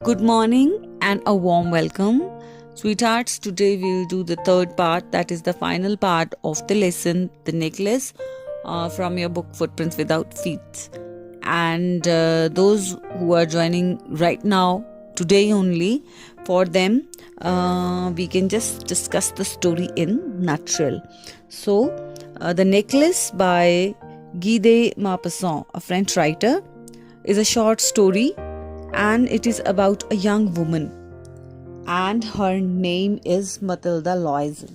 Good morning and a warm welcome. Sweethearts, today we'll do the third part, that is the final part of the lesson, the necklace, from your book Footprints Without Feet. And those who are joining right now, today only, for them, we can just discuss the story in nutshell. So, The Necklace by Guy de Maupassant, a French writer, is a short story, and it is about a young woman, and her name is Matilda Loisel.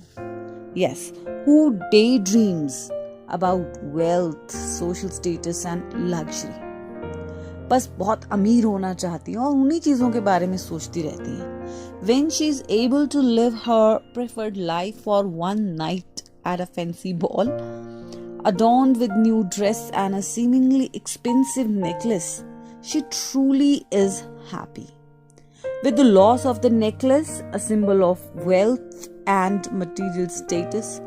Yes, who daydreams about wealth, social status and luxury. बस बहुत अमीर होना चाहती है और उन्हीं चीज़ों के बारे में सोचती रहती है. When she is able to live her preferred life for one night at a fancy ball, adorned with new dress and a seemingly expensive necklace, she truly is happy. With the loss of the necklace, a symbol of wealth and material status,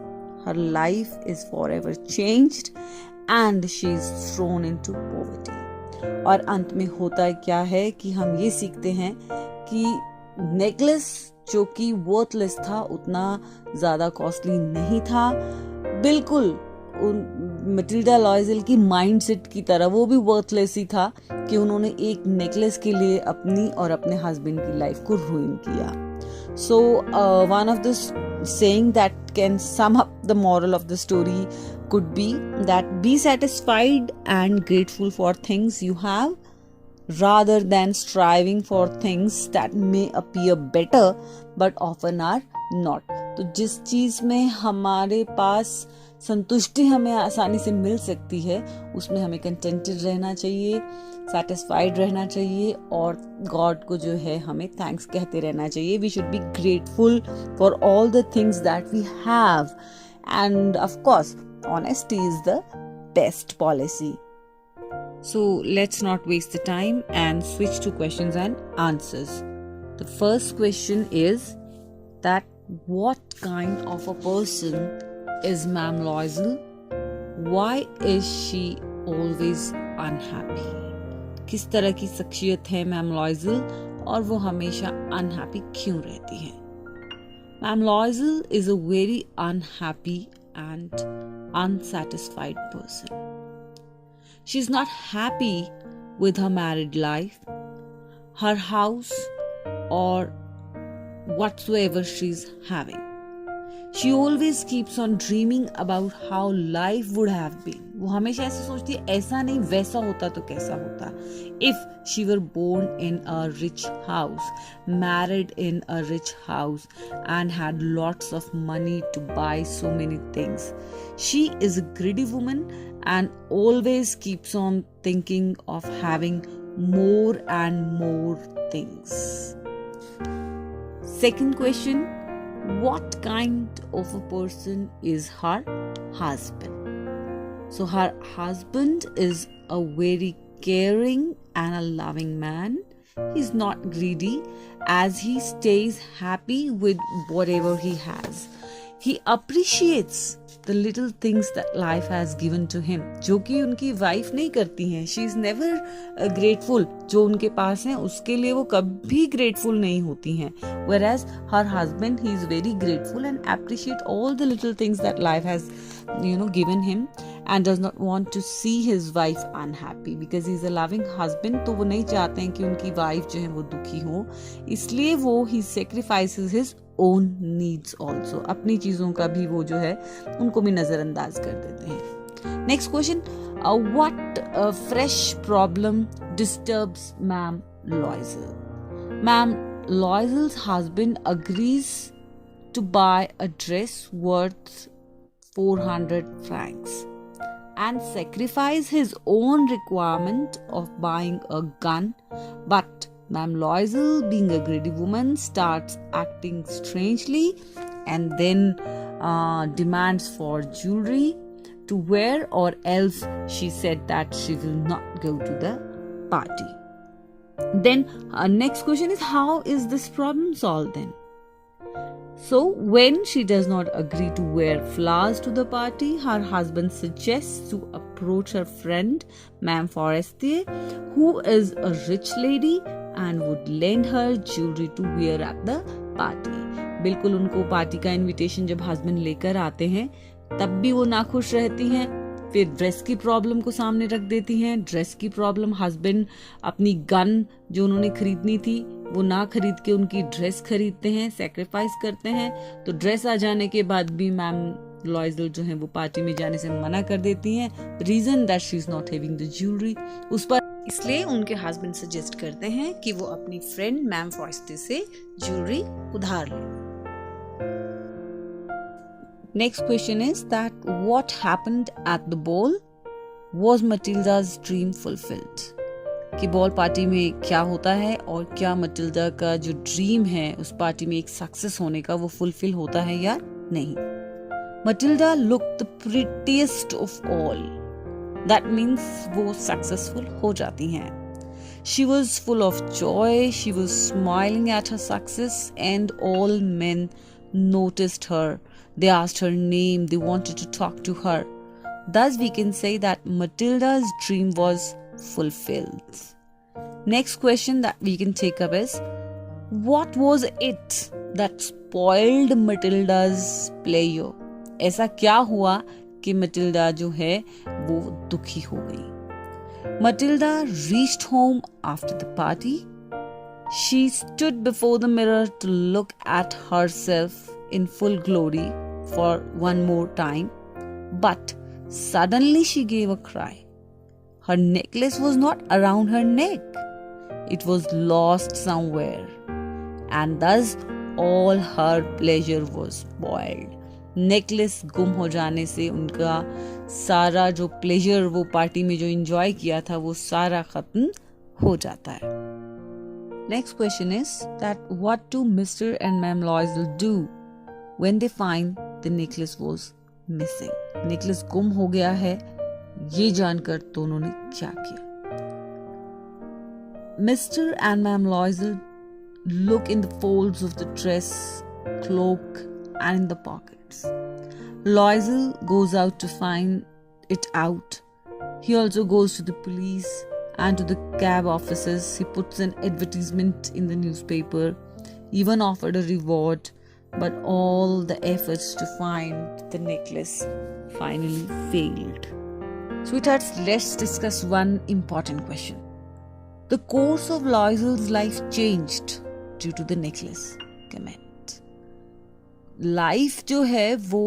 her life is forever changed and she is thrown into poverty. और अंत में होता क्या है कि हम ये सीखते हैं कि नेकलेस जो कि वर्थलेस था, उतना ज़्यादा कॉस्टली नहीं था, बिल्कुल मटिल्डा लॉयज़ल की माइंडसेट की तरह वो भी वर्थलेस ही था कि उन्होंने एक नेकलेस के लिए अपनी और अपने हस्बैंड की लाइफ को रूइन किया. So one of the saying that can sum up the moral of the story could be that be satisfied and grateful for things you have rather than striving for things that may appear better but often are not. तो जिस चीज में हमारे पास संतुष्टि हमें आसानी से मिल सकती है उसमें हमें कंटेंटेड रहना चाहिए, सेटिस्फाइड रहना चाहिए और गॉड को जो है हमें थैंक्स कहते रहना चाहिए. We should be grateful for all the things that we have and of course honesty is the best policy. So let's not waste the time and switch to questions and answers. The first question is that what kind of a person is Ma'am Loisel? Why is she always unhappy? किस तरह की शख्सियत है ma'am लॉयज़ल और वो हमेशा unhappy क्यों रहती है? मैम लॉयज़ल is a very unhappy and unsatisfied person. She's not happy with her married life, her house, or whatsoever she's having. She always keeps on dreaming about how life would have been. वो हमेशा ऐसे सोचती है ऐसा नहीं वैसा होता तो कैसा होता. If she were born in a rich house, married in a rich house and had lots of money to buy so many things. She is a greedy woman and always keeps on thinking of having more and more things. Second question, what kind of a person is her husband? So her husband is a very caring and a loving man. He's not greedy as he stays happy with whatever he has. He appreciates the little things that life has given to him, जो कि उनकी wife नहीं करती हैं. She is never grateful. जो उनके पास हैं उसके लिए वो कभी grateful नहीं होती हैं. Whereas her husband, he is very grateful and appreciate all the little things that life has, given him and does not want to see his wife unhappy because he is a loving husband. तो वो नहीं चाहते हैं कि उनकी wife जो है वो दुखी हो, इसलिए वो he sacrifices his own needs also. अपनी चीज़ों का भी वो जो है उनको भी नज़रअंदाज कर देते हैं. Next question, what fresh problem disturbs Ma'am Loisel? Ma'am Loisel's husband agrees to buy a dress worth 400 francs and sacrifice his own requirement of buying a gun, but Ma'am Loisel, being a greedy woman, starts acting strangely and then demands for jewelry to wear, or else she said that she will not go to the party. Then next question is, how is this problem solved then? So when she does not agree to wear flowers to the party, her husband suggests to approach her friend, Ma'am Forestier, who is a rich lady and would lend her jewelry to wear at the party. बिल्कुल उनको party का invitation जब husband लेकर आते हैं तब भी वो नाखुश रहती हैं. फिर ड्रेस की प्रॉब्लम को सामने रख देती हैं. ड्रेस की प्रॉब्लम, हस्बैंड अपनी गन जो उन्होंने खरीदनी थी वो ना खरीद के उनकी ड्रेस खरीदते हैं, सेक्रीफाइस करते हैं. तो ड्रेस आ जाने के बाद भी मैम लॉयजल जो है वो पार्टी में जाने से मना कर देती हैं. Reason that she is not having the jewellery. उस पर इसलिए उनके हस्बैंड सजेस्ट करते हैं कि वो अपनी फ्रेंड मैम फॉरेस्टे से ज्वेलरी उधार लें. Next question is that what happened at the ball? Was Matilda's dream fulfilled? कि बॉल पार्टी में क्या होता है और क्या मटिल्डा का जो ड्रीम है उस पार्टी में एक सक्सेस होने का वो फुलफिल होता है या नहीं. Matilda look the prettiest of all. That means वो सक्सेसफुल हो जाती हैं. She was full of joy. She was smiling at her success and all men noticed her. They asked her name. They wanted to talk to her. Thus we can say that Matilda's dream was fulfilled. Next question that we can take up is, what was it that spoiled Matilda's pleasure? ऐसा क्या हुआ कि Matilda जो है वो दुखी हो गई. Matilda reached home after the party. She stood before the mirror to look at herself in full glory for one more time. But suddenly she gave a cry. Her necklace was not around her neck. It was lost somewhere. And thus all her pleasure was spoiled. Necklace गुम हो जाने से उनका सारा जो pleasure वो party में जो एंजॉय किया था वो सारा खत्म हो जाता है. Next question is that what do mister and ma'am लॉयजल do when they find the necklace was missing. Necklace गुम हो गया है ये जानकर दोनों ने क्या किया. Mister and ma'am लॉयजल look in the folds of the dress, cloak, and in the pockets. Loisel goes out to find it out. He also goes to the police and to the cab offices. He puts an advertisement in the newspaper, even offered a reward, but all the efforts to find the necklace finally failed. Sweethearts, let's discuss one important question. The course of Loisel's life changed due to the necklace. Comment. Life जो है वो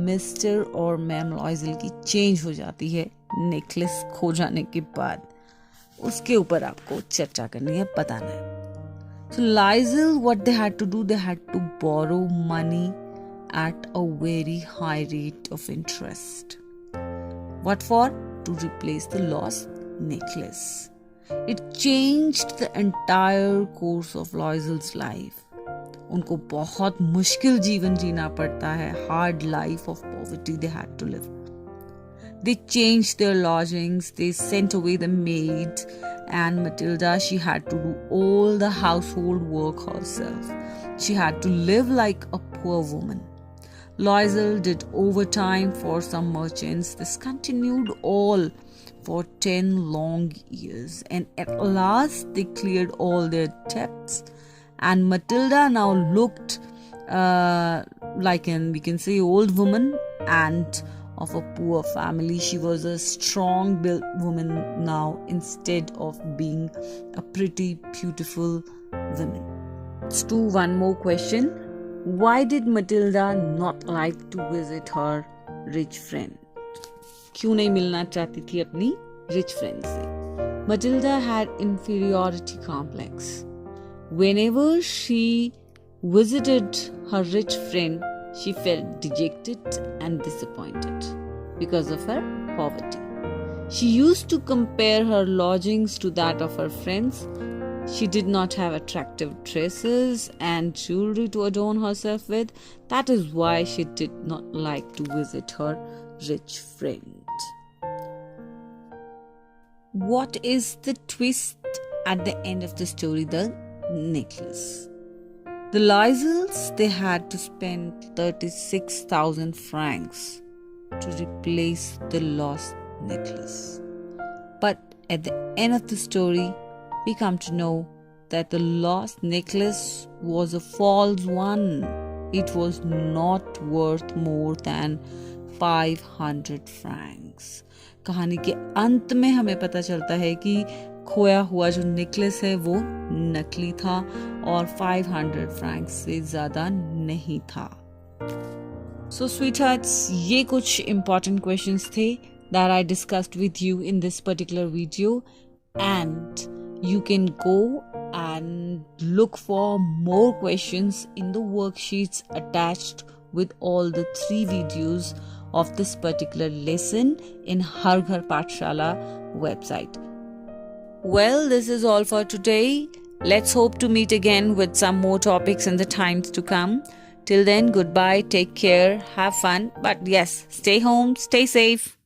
mister और ma'am लॉयजल की change हो जाती है necklace खो जाने के बाद. उसके ऊपर आपको चर्चा करनी है, बताना है. So Loisel, what they had to do, they had to borrow money at a very high rate of interest. What for? To replace the lost necklace. It changed the entire course of Loisel's life. उनको बहुत मुश्किल जीवन जीना पड़ता है. Hard life of poverty they had to live. They changed their lodgings. They sent away the maid, and Matilda, she had to do all the household work herself. She had to live like a poor woman. Loisel did overtime for some merchants. This continued all for 10 long years, and at last they cleared all their debts. And Matilda now looked like we can say old woman and of a poor family. She was a strong built woman now instead of being a pretty beautiful woman. Let's do one more question. Why did Matilda not like to visit her rich friend? क्यों नहीं मिलना चाहती थी अपनी rich friend से? Matilda had inferiority complex. Whenever she visited her rich friend, she felt dejected and disappointed because of her poverty. She used to compare her lodgings to that of her friends. She did not have attractive dresses and jewelry to adorn herself with. That is why she did not like to visit her rich friend. What is the twist at the end of the story? The necklace. The Loisels, they had to spend 36,000 francs to replace the lost necklace. But at the end of the story, we come to know that the lost necklace was a false one. It was not worth more than 500 francs. कहानी के अंत में हमें पता चलता है कि खोया हुआ जो नेकलेस है वो नकली था और 500 फ्रैंक्स से ज़्यादा नहीं था. So sweethearts, ये कुछ important questions थे that I discussed with you in this particular video, and you can go and look for more questions in the worksheets attached with all the 3 videos of this particular lesson in Har Ghar Pathshala website. Well, this is all for today. Let's hope to meet again with some more topics in the times to come. Till then, goodbye, take care, have fun, but yes, stay home, stay safe.